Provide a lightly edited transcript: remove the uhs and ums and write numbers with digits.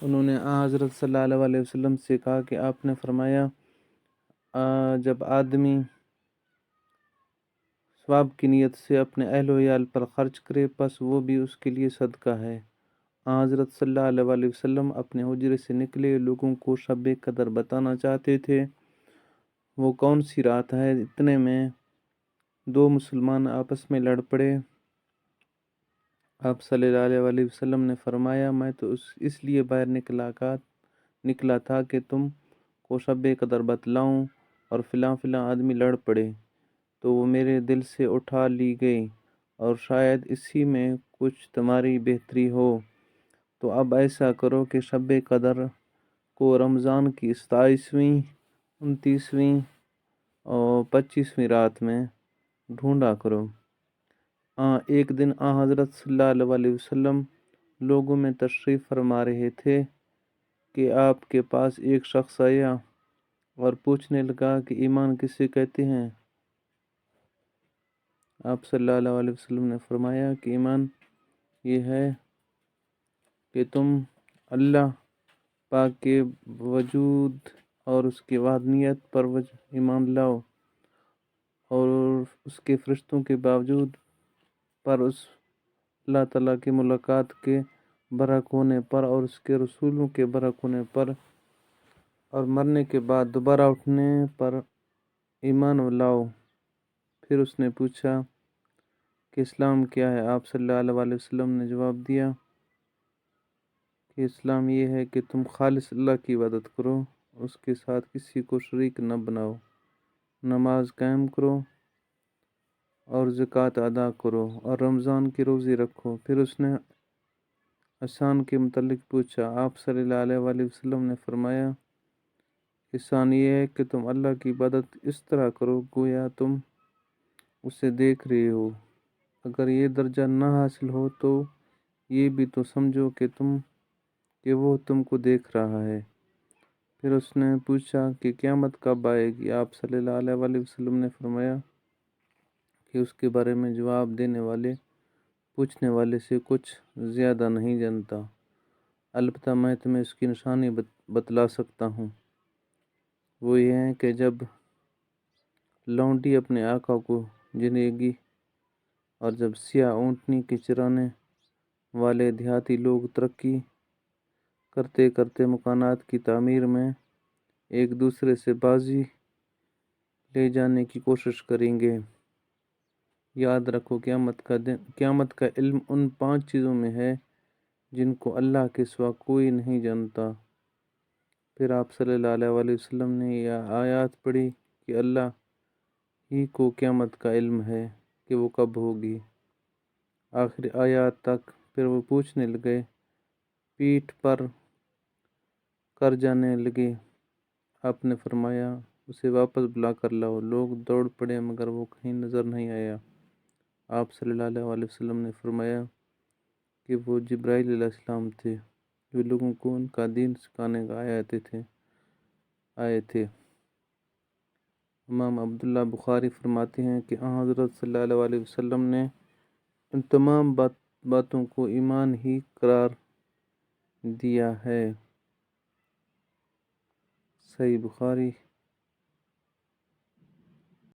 انہوں نے حضرت صلی اللہ علیہ وسلم سے کہا کہ آپ نے فرمایا جب آدمی ثواب کی نیت سے اپنے اہل و عیال پر خرچ کرے پس وہ بھی اس کے لیے صدقہ ہے۔ حضرت صلی اللہ علیہ وسلم اپنے حجرے سے نکلے، لوگوں کو شب قدر بتانا چاہتے تھے وہ کون سی رات ہے۔ اتنے میں دو مسلمان آپس میں لڑ پڑے۔ آپ صلی اللہ علیہ وسلم نے فرمایا میں تو اس لیے باہر نکلا تھا کہ تم کو شب قدر بتلاؤں، اور فلاں آدمی لڑ پڑے تو وہ میرے دل سے اٹھا لی گئی، اور شاید اسی میں کچھ تمہاری بہتری ہو۔ تو اب ایسا کرو کہ شب قدر کو رمضان کی 27ویں، 29ویں اور 25ویں رات میں ڈھونڈا کرو۔ ایک دن حضرت صلی اللہ علیہ وسلم لوگوں میں تشریف فرما رہے تھے کہ آپ کے پاس ایک شخص آیا اور پوچھنے لگا کہ ایمان کسے کہتے ہیں؟ آپ صلی اللہ علیہ وسلم نے فرمایا کہ ایمان یہ ہے کہ تم اللہ پاک کے وجود اور اس کی وحدانیت پر ایمان لاؤ، اور اس کے فرشتوں کے باوجود پر اس اللہ تعالیٰ کی ملاقات کے برحق ہونے پر اور اس کے رسولوں کے برحق ہونے پر اور مرنے کے بعد دوبارہ اٹھنے پر ایمان لاؤ۔ پھر اس نے پوچھا کہ اسلام کیا ہے؟ آپ صلی اللہ علیہ وسلم نے جواب دیا کہ اسلام یہ ہے کہ تم خالص اللہ کی عبادت کرو، اس کے ساتھ کسی کو شریک نہ بناؤ، نماز قائم کرو اور زکوٰۃ ادا کرو اور رمضان کی روزی رکھو۔ پھر اس نے احسان کے متعلق پوچھا۔ آپ صلی اللہ علیہ وسلم نے فرمایا احسان یہ ہے کہ تم اللہ کی عبادت اس طرح کرو گویا تم اسے دیکھ رہے ہو، اگر یہ درجہ نہ حاصل ہو تو یہ بھی تو سمجھو کہ وہ تم کو دیکھ رہا ہے۔ پھر اس نے پوچھا کہ قیامت کب آئے گی؟ آپ صلی اللہ علیہ وسلم نے فرمایا کہ اس کے بارے میں جواب دینے والے پوچھنے والے سے کچھ زیادہ نہیں جانتا، البتہ میں تمہیں اس کی نشانی بتلا سکتا ہوں۔ وہ یہ ہے کہ جب لونڈی اپنے آقا کو جنے گی، اور جب سیاہ اونٹنی کے چرانے والے دیہاتی لوگ ترقی کرتے کرتے مکانات کی تعمیر میں ایک دوسرے سے بازی لے جانے کی کوشش کریں گے۔ یاد رکھو قیامت کا علم ان 5 چیزوں میں ہے جن کو اللہ کے سوا کوئی نہیں جانتا۔ پھر آپ صلی اللہ علیہ وسلم نے یہ آیات پڑھی کہ اللہ ہی کو قیامت کا علم ہے کہ وہ کب ہوگی، آخری آیات تک۔ پھر وہ پوچھنے لگے، پیٹھ پر کر جانے لگے۔ آپ نے فرمایا اسے واپس بلا کر لاؤ۔ لوگ دوڑ پڑے مگر وہ کہیں نظر نہیں آیا۔ آپ صلی اللہ علیہ وسلم نے فرمایا کہ وہ جبرائیل علیہ السلام تھے جو لوگوں کو ان کا دین سکھانے کا آئے تھے۔ امام عبداللہ بخاری فرماتے ہیں کہ حضرت صلی اللہ علیہ وسلم نے ان تمام باتوں کو ایمان ہی قرار دیا ہے۔ صحیح بخاری